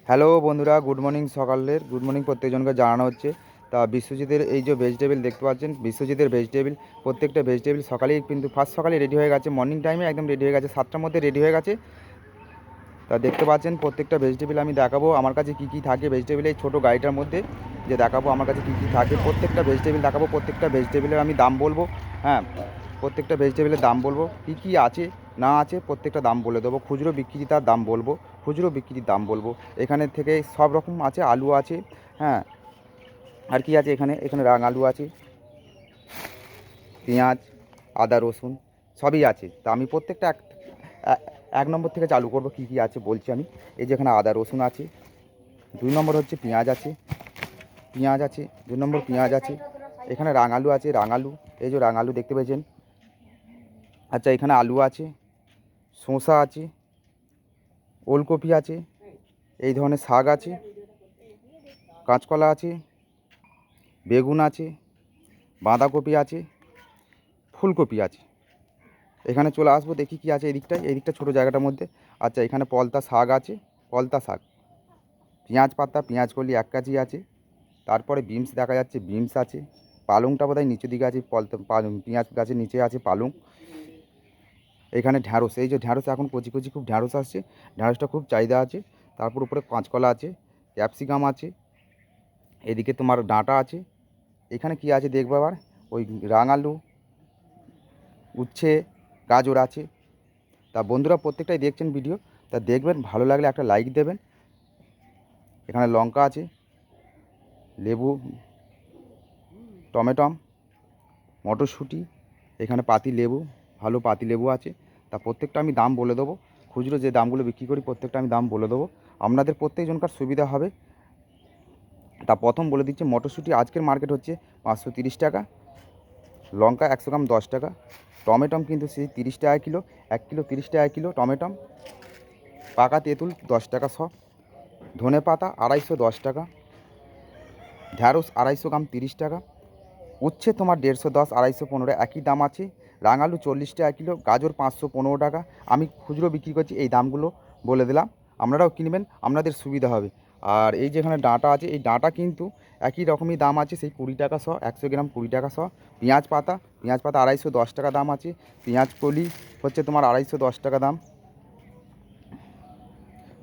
Hello বন্ধুরা, good morning. সকালের good morning প্রত্যেকজনকে জানানো হচ্ছে। তা বিশ্বজিতের এই যে ভেজিটেবিল দেখতে পাচ্ছেন, বিশ্বজিতের ভেজিটেবিল, প্রত্যেকটা ভেজিটেবিল সকালেই কিন্তু ফার্স্ট সকালে রেডি হয়ে গেছে। মর্নিং টাইমে একদম রেডি হয়ে গেছে, 7টার মধ্যে রেডি হয়ে গেছে। তা দেখতে পাচ্ছেন প্রত্যেকটা ভেজিটেবিল আমি দেখাবো আমার কাছে কী কী থাকে ভেজিটেবিল, এই ছোটো গাড়িটার মধ্যে যে দেখাবো আমার কাছে কী কী থাকে। প্রত্যেকটা ভেজিটেবিল দেখাবো, প্রত্যেকটা ভেজিটেবিলের আমি দাম বলবো। হ্যাঁ, প্রত্যেকটা ভেজিটেবিলের দাম বলবো, কী কী আছে না আছে প্রত্যেকটা দাম বলে দেবো। খুচরো বিক্রেতার দাম বলবো, খুচরো বিক্রির দাম বলবো। এখানে থেকে সব রকম আছে, আলু আছে, হ্যাঁ, আর কি আছে এখানে, এখানে রাঙ আলু আছে, পেঁয়াজ, আদা রসুন সবই আছে। তা আমি প্রত্যেকটা এক নম্বর থেকে চালু করবো, কী কী আছে বলছি আমি। এই যে এখানে আদা রসুন আছে, 2 নম্বর হচ্ছে পেঁয়াজ আছে, পেঁয়াজ আছে, 2 নম্বর পেঁয়াজ আছে। এখানে রাঙালু আছে, রাঙালু, এই যে রাঙালু দেখতে পেয়েছেন। আচ্ছা, এখানে আলু আছে, শসা আছে, ওলকপি আছে, এই ধরনের শাক আছে, কাঁচকলা আছে, বেগুন আছে, বাঁধাকপি আছে, ফুলকপি আছে। এখানে চলে আসবো, দেখি কি আছে এদিকটায়, এদিকটা ছোটো জায়গাটার মধ্যে। আচ্ছা, এখানে পলতা শাক আছে, পলতা শাক, পেঁয়াজ পাতা, পেঁয়াজ কলি 1 কেজি আছে। তারপরে বিমস দেখা যাচ্ছে, বিমস আছে, পালংটা বোধহয় নিচের দিকে আছে, পেঁয়াজ গাছের নিচে আছে পালং। এখানে ঢ্যাঁড়স, এই যে ঢ্যাঁড়স এখন কচি কচি খুব ঢ্যাঁড়স আসছে, ঢ্যাঁড়সটা খুব চাহিদা আছে। তারপর উপরে কাঁচকলা আছে, ক্যাপসিকাম আছে, এদিকে তোমার ডাঁটা আছে। এখানে কি আছে দেখবো আবার, ওই রাঙালু, উচ্ছে, গাজর আছে। তা বন্ধুরা প্রত্যেকটাই দেখছেন ভিডিও, তা দেখবেন, ভালো লাগলে একটা লাইক দেবেন। এখানে লঙ্কা আছে, লেবু, টমেটো, মটরশুঁটি, এখানে পাতি লেবু, ভালো পাতি লেবু আছে। তা প্রত্যেকটা আমি দাম বলে দেবো, খুচরো যে দামগুলো বিক্রি করি প্রত্যেকটা আমি দাম বলে দেবো, আপনাদের প্রত্যেকজনকার সুবিধা হবে। তা প্রথম বলে দিচ্ছি, মটরশুঁটি আজকের মার্কেট হচ্ছে 530 টাকা, লঙ্কা 100 গ্রাম 10 টাকা, টমেটম কিন্তু সেই 30 টাকা কিলো, 1 কিলো 30 টাকা কিলো টমেটম, পাকা তেঁতুল 10 টাকা শ, ধনে পাতা 250 টাকা, ঢ্যাঁড়স 250 গ্রাম 30 টাকা, উচ্ছে তোমার 150, 250, একই দাম আছে। রাঙালু 40 টাকা কিলো, গাজর 515 টাকা। আমি খুচরো বিক্রি করছি, এই দামগুলো বলে দিলাম, আপনারাও কিনবেন, আপনাদের সুবিধা হবে। আর এই যেখানে ডাঁটা আছে, এই ডাঁটা কিন্তু একই রকমই দাম আছে, সেই 20 টাকা শ, 100 গ্রাম 20 টাকা শ। পেঁয়াজ পাতা, পেঁয়াজ পাতা 210 টাকা দাম আছে। পেঁয়াজ কলি হচ্ছে তোমার 210 টাকা দাম।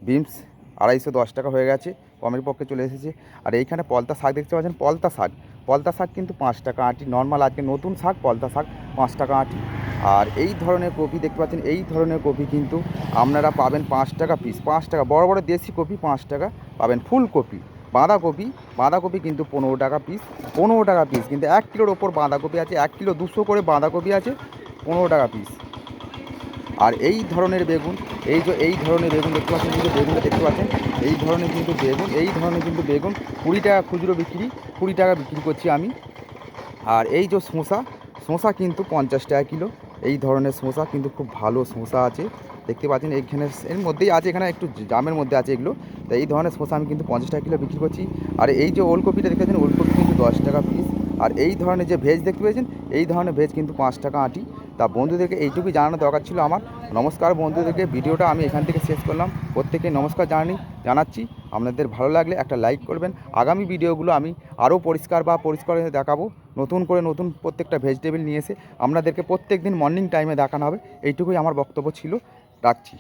বিমস 210 টাকা হয়ে গেছে, কমের পক্ষে চলে এসেছে। আর এইখানে পলতা শাক দেখতে পাচ্ছেন, পলতা শাক, পলতা শাক কিন্তু 5 টাকা আঁটি, নর্মাল আজকে নতুন শাক পলতা শাক 5 টাকা আঁটি। আর এই ধরনের কপি দেখতে পাচ্ছেন, এই ধরনের কপি কিন্তু আপনারা পাবেন 5 টাকা পিস, 5 টাকা। বড় বড় দেশি কপি 5 টাকা পাবেন। ফুলকপি, বাঁধাকপি, বাঁধাকপি কিন্তু 15 টাকা পিস, 15 টাকা পিস কিন্তু 1 কিলোর ওপর বাঁধাকপি আছে, 1 কিলো 200 করে বাঁধাকপি আছে, 15 টাকা পিস। আর এই ধরনের বেগুন, এই ধরনের বেগুন দেখতে পাচ্ছেন, কিন্তু বেগুনটা দেখতে পাচ্ছেন, এই ধরনের কিন্তু বেগুন, এই ধরনের কিন্তু বেগুন 20 টাকা খুচরো বিক্রি, 20 টাকা বিক্রি করছি আমি। আর এই যে শসা, শসা কিন্তু 50 টাকা কিলো। এই ধরনের শসা কিন্তু খুব ভালো শসা আছে, দেখতে পাচ্ছেন এইখানে এর মধ্যেই আছে, এখানে একটু জামের মধ্যে আছে এগুলো। তো এই ধরনের শসা আমি কিন্তু 50 টাকা কিলো বিক্রি করছি। আর এই যে ওলকপিটা দেখতে পাচ্ছেন, ওলকপি কিন্তু 10 টাকা পিস। আর এই ধরনের যে ভেজ দেখতে পেয়েছেন, এই ধরনের ভেজ কিন্তু 5 টাকা আঁটি। তা বন্ধুদেরকে এইটুকুই জানানো দরকার ছিল আমার। নমস্কার বন্ধুদেরকে, ভিডিওটা আমি এখান থেকে শেষ করলাম। প্রত্যেকে নমস্কার জানাচ্ছি। আপনাদের ভালো লাগলে একটা লাইক করবেন। আগামী ভিডিওগুলো আমি আরও পরিষ্কার দেখাবো, নতুন করে নতুন প্রত্যেকটা ভেজিটেবল নিয়ে এসে আপনাদেরকে প্রত্যেক দিন মর্নিং টাইমে দেখানো হবে। এইটুকুই আমার বক্তব্য ছিল, রাখছি।